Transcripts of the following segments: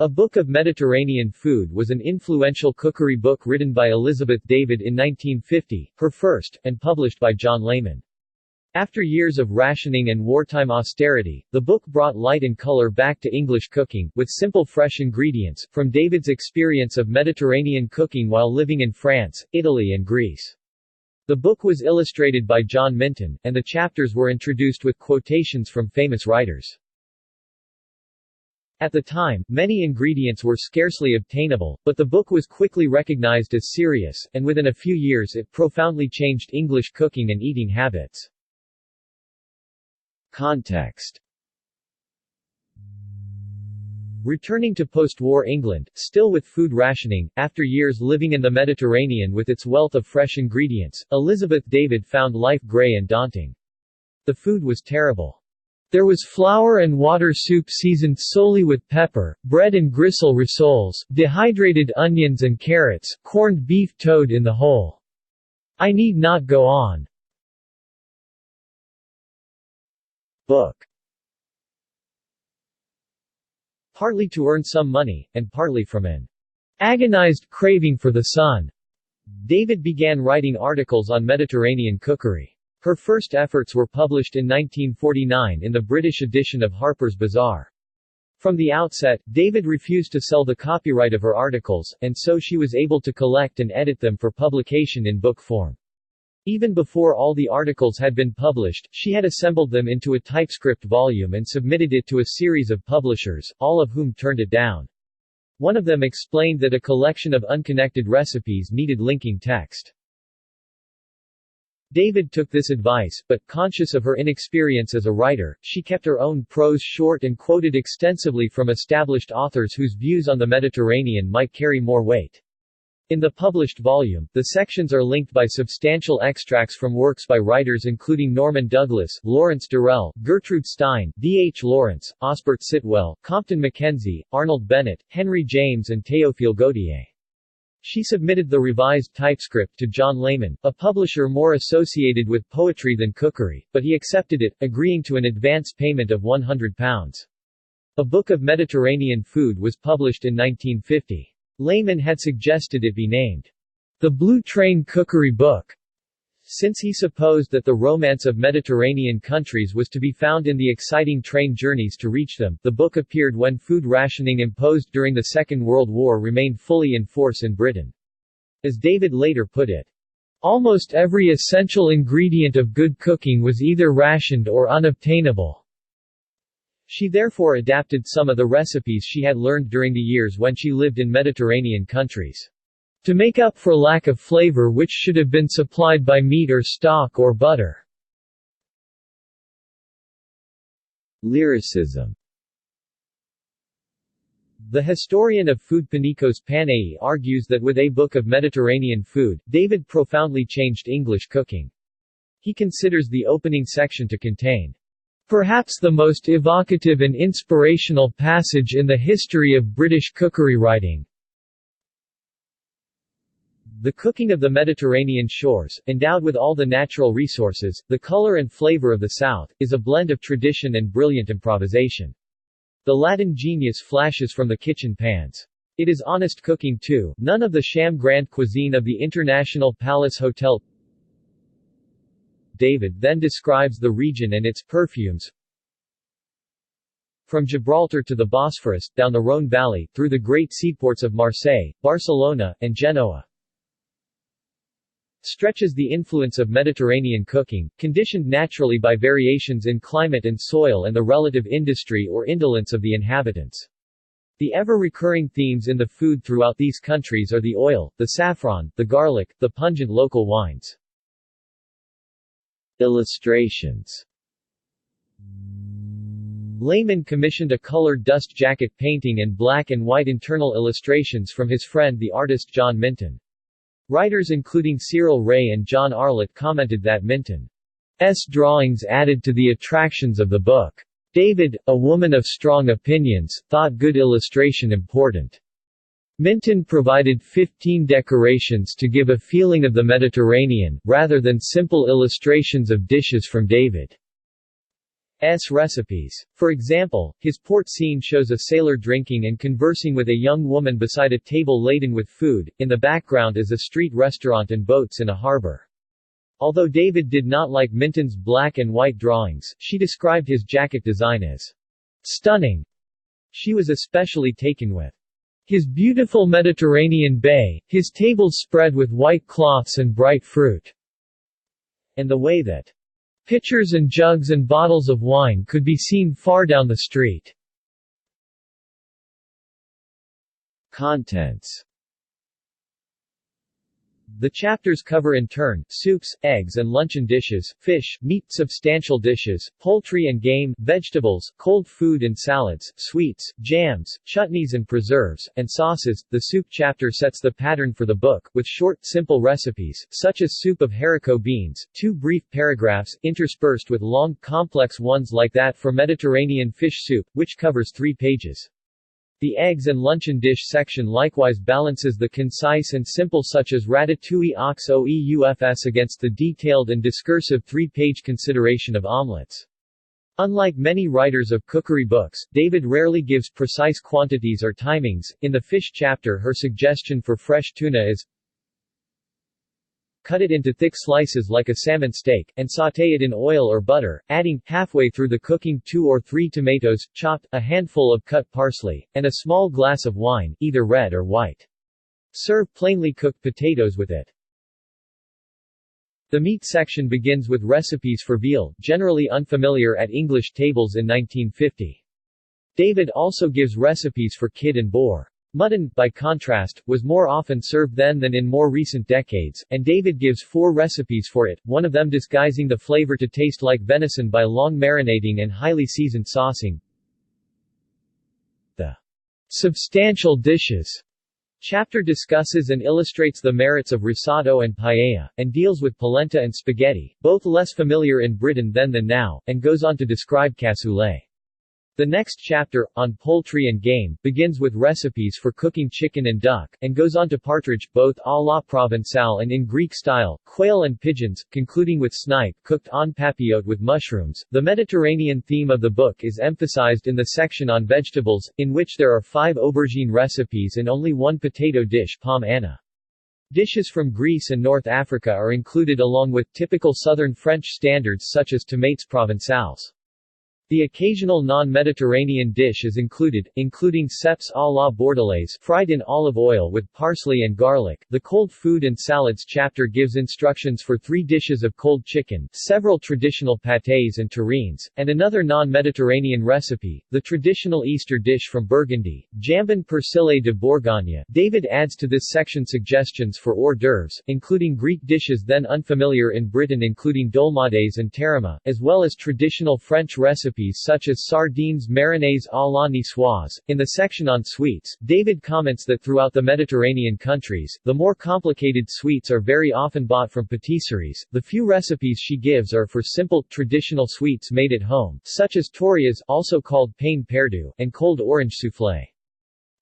A Book of Mediterranean Food was an influential cookery book written by Elizabeth David in 1950, her first, and published by John Layman. After years of rationing and wartime austerity, the book brought light and color back to English cooking, with simple fresh ingredients, from David's experience of Mediterranean cooking while living in France, Italy and Greece. The book was illustrated by John Minton, and the chapters were introduced with quotations from famous writers. At the time, many ingredients were scarcely obtainable, but the book was quickly recognized as serious, and within a few years it profoundly changed English cooking and eating habits. Context. Returning to post-war England, still with food rationing, after years living in the Mediterranean with its wealth of fresh ingredients, Elizabeth David found life grey and daunting. The food was terrible. There was flour and water soup seasoned solely with pepper, bread and gristle rissoles, dehydrated onions and carrots, corned beef toad in the whole. I need not go on. Book. Partly to earn some money, and partly from an agonized craving for the sun, David began writing articles on Mediterranean cookery. Her first efforts were published in 1949 in the British edition of Harper's Bazaar. From the outset, David refused to sell the copyright of her articles, and so she was able to collect and edit them for publication in book form. Even before all the articles had been published, she had assembled them into a typescript volume and submitted it to a series of publishers, all of whom turned it down. One of them explained that a collection of unconnected recipes needed linking text. David took this advice, but, conscious of her inexperience as a writer, she kept her own prose short and quoted extensively from established authors whose views on the Mediterranean might carry more weight. In the published volume, the sections are linked by substantial extracts from works by writers including Norman Douglas, Lawrence Durrell, Gertrude Stein, D. H. Lawrence, Osbert Sitwell, Compton Mackenzie, Arnold Bennett, Henry James and Théophile Gautier. She submitted the revised typescript to John Layman, a publisher more associated with poetry than cookery, but he accepted it, agreeing to an advance payment of £100. A Book of Mediterranean Food was published in 1950. Layman had suggested it be named, "The Blue Train Cookery Book," since he supposed that the romance of Mediterranean countries was to be found in the exciting train journeys to reach them. The book appeared when food rationing imposed during the Second World War remained fully in force in Britain. As David later put it, "Almost every essential ingredient of good cooking was either rationed or unobtainable." She therefore adapted some of the recipes she had learned during the years when she lived in Mediterranean countries, to make up for lack of flavor which should have been supplied by meat or stock or butter. Lyricism. The historian of food Panikos Panei argues that with A Book of Mediterranean Food, David profoundly changed English cooking. He considers the opening section to contain perhaps the most evocative and inspirational passage in the history of British cookery writing. The cooking of the Mediterranean shores, endowed with all the natural resources, the color and flavor of the South, is a blend of tradition and brilliant improvisation. The Latin genius flashes from the kitchen pans. It is honest cooking too, none of the sham grand cuisine of the International Palace Hotel. David then describes the region and its perfumes. From Gibraltar to the Bosphorus, down the Rhône Valley, through the great seaports of Marseille, Barcelona, and Genoa, stretches the influence of Mediterranean cooking, conditioned naturally by variations in climate and soil and the relative industry or indolence of the inhabitants. The ever-recurring themes in the food throughout these countries are the oil, the saffron, the garlic, the pungent local wines. Illustrations. Layman commissioned a colored dust jacket painting and black and white internal illustrations from his friend the artist John Minton. Writers including Cyril Ray and John Arlott commented that Minton's drawings added to the attractions of the book. David, a woman of strong opinions, thought good illustration important. Minton provided 15 decorations to give a feeling of the Mediterranean, rather than simple illustrations of dishes from David's recipes. For example, his port scene shows a sailor drinking and conversing with a young woman beside a table laden with food. In the background is a street restaurant and boats in a harbor. Although David did not like Minton's black and white drawings, she described his jacket design as stunning. She was especially taken with his beautiful Mediterranean bay, his tables spread with white cloths and bright fruit, and the way that pitchers and jugs and bottles of wine could be seen far down the street. Contents. The chapters cover in turn, soups, eggs and luncheon dishes, fish, meat, substantial dishes, poultry and game, vegetables, cold food and salads, sweets, jams, chutneys and preserves, and sauces. The soup chapter sets the pattern for the book, with short, simple recipes, such as soup of haricot beans, 2 brief paragraphs, interspersed with long, complex ones like that for Mediterranean fish soup, which covers 3 pages. The eggs and luncheon dish section likewise balances the concise and simple such as ratatouille aux oeufs against the detailed and discursive 3-page consideration of omelets. Unlike many writers of cookery books, David rarely gives precise quantities or timings. In the fish chapter, her suggestion for fresh tuna is cut it into thick slices like a salmon steak, and sauté it in oil or butter, adding, halfway through the cooking, 2 or 3 tomatoes, chopped, a handful of cut parsley, and a small glass of wine, either red or white. Serve plainly cooked potatoes with it. The meat section begins with recipes for veal, generally unfamiliar at English tables in 1950. David also gives recipes for kid and boar. Mutton, by contrast, was more often served then than in more recent decades, and David gives 4 recipes for it, one of them disguising the flavor to taste like venison by long marinating and highly seasoned saucing. The substantial dishes chapter discusses and illustrates the merits of risotto and paella, and deals with polenta and spaghetti, both less familiar in Britain then than now, and goes on to describe cassoulet. The next chapter, on poultry and game, begins with recipes for cooking chicken and duck, and goes on to partridge, both à la Provençale and in Greek style, quail and pigeons, concluding with snipe cooked en papillote with mushrooms. The Mediterranean theme of the book is emphasized in the section on vegetables, in which there are 5 aubergine recipes and only 1 potato dish, pomme Anna. Dishes from Greece and North Africa are included along with typical southern French standards such as tomates provençales. The occasional non-Mediterranean dish is included, including cèpes à la bordelaise fried in olive oil with parsley and garlic. The cold food and salads chapter gives instructions for 3 dishes of cold chicken, several traditional pâtés and terrines, and another non-Mediterranean recipe, the traditional Easter dish from Burgundy, jambon persillé de Bourgogne. David adds to this section suggestions for hors d'oeuvres, including Greek dishes then unfamiliar in Britain including dolmades and tarama, as well as traditional French recipes such as sardines marinaise à la niçoise. In the section on sweets, David comments that throughout the Mediterranean countries, the more complicated sweets are very often bought from patisseries. The few recipes she gives are for simple, traditional sweets made at home, such as torias, also called pain perdu, and cold orange soufflé.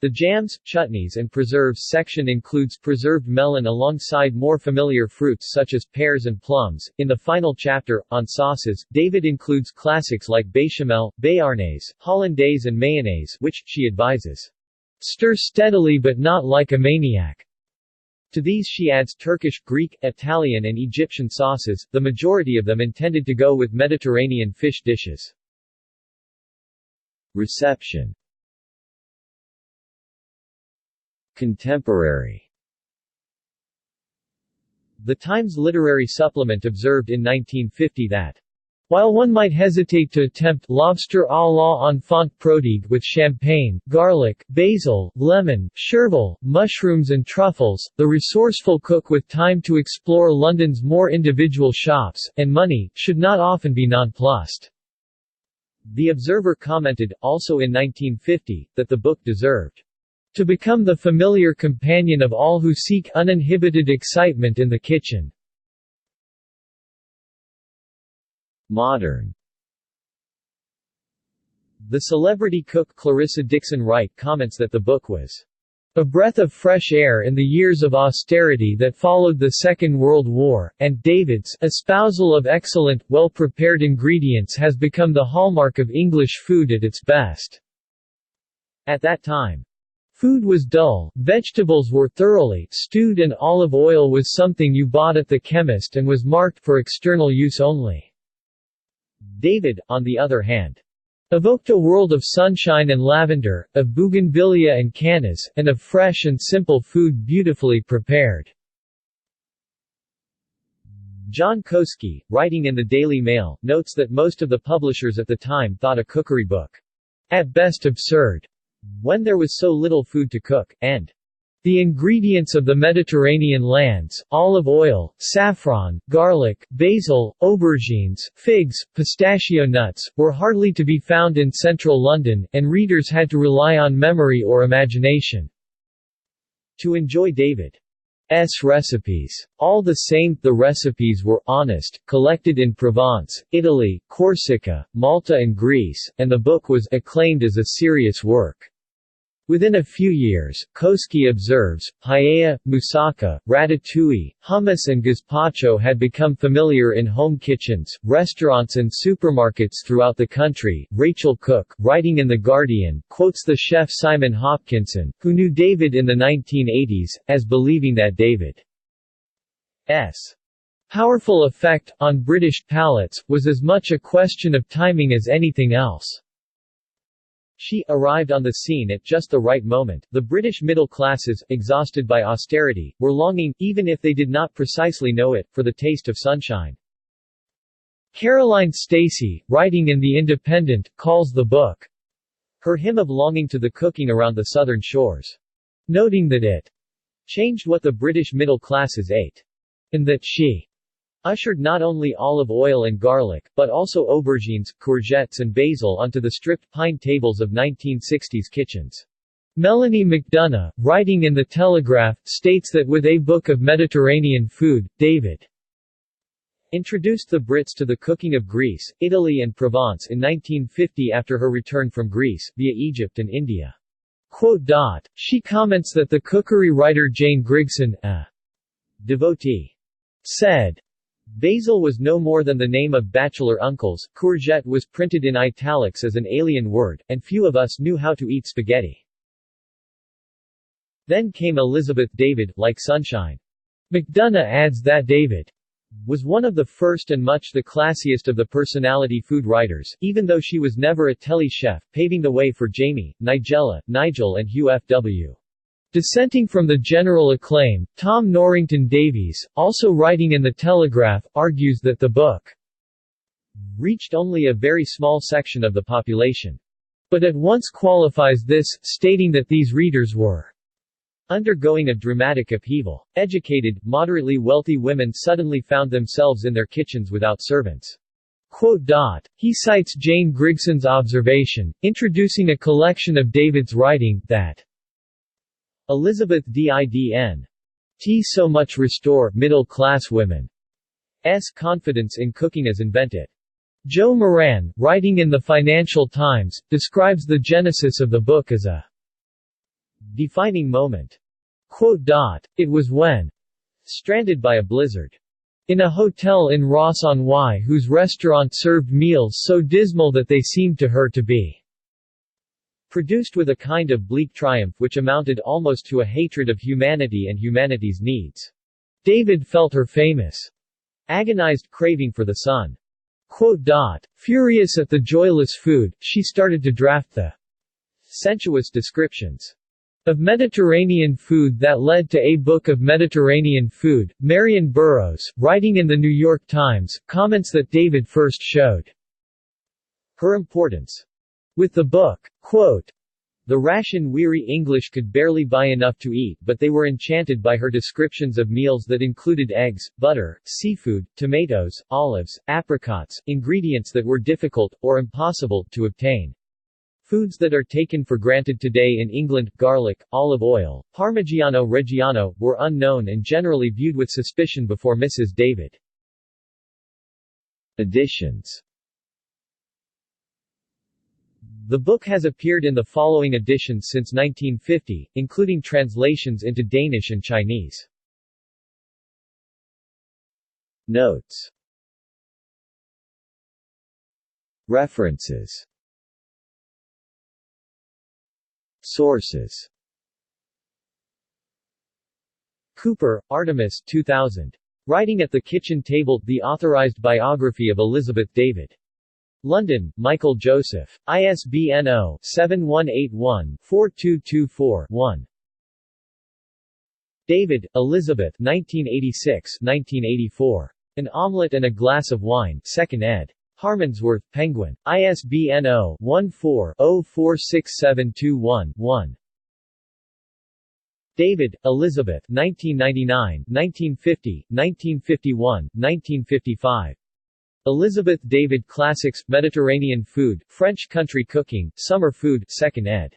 The jams, chutneys and preserves section includes preserved melon alongside more familiar fruits such as pears and plums. In the final chapter, on sauces, David includes classics like béchamel, béarnaise, hollandaise and mayonnaise, which, she advises, stir steadily but not like a maniac. To these she adds Turkish, Greek, Italian and Egyptian sauces, the majority of them intended to go with Mediterranean fish dishes. Reception. Contemporary. The Times Literary Supplement observed in 1950 that, while one might hesitate to attempt lobster à la enfant prodigue with champagne, garlic, basil, lemon, chervil, mushrooms and truffles, the resourceful cook with time to explore London's more individual shops, and money, should not often be nonplussed. The Observer commented, also in 1950, that the book deserved to become the familiar companion of all who seek uninhibited excitement in the kitchen. Modern. The celebrity cook Clarissa Dixon Wright comments that the book was a breath of fresh air in the years of austerity that followed the Second World War, and David's espousal of excellent, well-prepared ingredients has become the hallmark of English food at its best. At that time, food was dull, vegetables were thoroughly stewed, and olive oil was something you bought at the chemist and was marked for external use only. David, on the other hand, evoked a world of sunshine and lavender, of bougainvillea and cannas, and of fresh and simple food beautifully prepared. John Koski, writing in the Daily Mail, notes that most of the publishers at the time thought a cookery book at best absurd, when there was so little food to cook, and the ingredients of the Mediterranean lands, olive oil, saffron, garlic, basil, aubergines, figs, pistachio nuts, were hardly to be found in central London, and readers had to rely on memory or imagination to enjoy David's recipes. All the same, the recipes were honest, collected in Provence, Italy, Corsica, Malta and Greece, and the book was acclaimed as a serious work. Within a few years, Koski observes, paella, moussaka, ratatouille, hummus and gazpacho had become familiar in home kitchens, restaurants and supermarkets throughout the country. Rachel Cook, writing in The Guardian, quotes the chef Simon Hopkinson, who knew David in the 1980s, as believing that David's powerful effect on British palates was as much a question of timing as anything else. She arrived on the scene at just the right moment. The British middle classes, exhausted by austerity, were longing, even if they did not precisely know it, for the taste of sunshine. Caroline Stacey, writing in The Independent, calls the book her hymn of longing to the cooking around the southern shores, noting that it changed what the British middle classes ate, and that she ushered not only olive oil and garlic, but also aubergines, courgettes and basil onto the stripped pine tables of 1960s kitchens. Melanie McDonough, writing in The Telegraph, states that with A Book of Mediterranean Food, David introduced the Brits to the cooking of Greece, Italy and Provence in 1950 after her return from Greece, via Egypt and India. She comments that the cookery writer Jane Grigson, a devotee, said, "Basil was no more than the name of bachelor uncles, courgette was printed in italics as an alien word, and few of us knew how to eat spaghetti." Then came Elizabeth David, like sunshine. McDonough adds that David was one of the first and much the classiest of the personality food writers, even though she was never a telly chef, paving the way for Jamie, Nigella, Nigel and Hugh F.W. Dissenting from the general acclaim, Tom Norrington Davies, also writing in The Telegraph, argues that the book reached only a very small section of the population, but at once qualifies this, stating that these readers were undergoing a dramatic upheaval. Educated, moderately wealthy women suddenly found themselves in their kitchens without servants. He cites Jane Grigson's observation, introducing a collection of David's writing, that Elizabeth didn't so much restore middle-class women's confidence in cooking as invented. Joe Moran, writing in the Financial Times, describes the genesis of the book as a defining moment. It was when, stranded by a blizzard, in a hotel in Ross-on-Wye whose restaurant served meals so dismal that they seemed to her to be produced with a kind of bleak triumph which amounted almost to a hatred of humanity and humanity's needs. David felt her famous, agonized craving for the sun. Furious at the joyless food, she started to draft the sensuous descriptions of Mediterranean food that led to A Book of Mediterranean Food. Marion Burroughs, writing in the New York Times, comments that David first showed her importance with the book. The ration-weary English could barely buy enough to eat, but they were enchanted by her descriptions of meals that included eggs, butter, seafood, tomatoes, olives, apricots, ingredients that were difficult, or impossible, to obtain. Foods that are taken for granted today in England, garlic, olive oil, Parmigiano Reggiano, were unknown and generally viewed with suspicion before Mrs. David. Editions. The book has appeared in the following editions since 1950, including translations into Danish and Chinese. Notes. References. Sources. Cooper, Artemis 2000. Writing at the Kitchen Table, The Authorized Biography of Elizabeth David. London, Michael Joseph. ISBN 0-7181-4224-1. David, Elizabeth 1986-1984. An Omelette and a Glass of Wine, 2nd ed. Harmondsworth, Penguin. ISBN 0-14-046721-1. David, Elizabeth 1999, 1950, 1951, 1955. Elizabeth David Classics, Mediterranean Food, French Country Cooking, Summer Food, 2nd ed.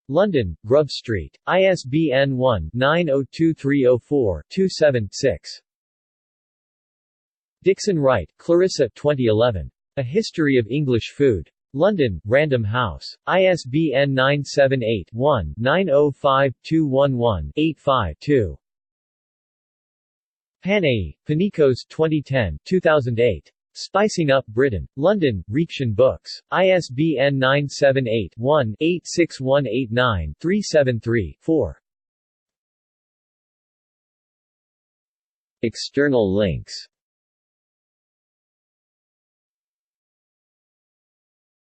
London, Grub Street. ISBN 1-902304-27-6. Dixon Wright, Clarissa 2011. A History of English Food. London, Random House. ISBN 978-1-905211-85-2. Panay, Panicos 2010, 2008. Spicing Up Britain. London, Reaction Books. ISBN 978-1-86189-373-4. External links.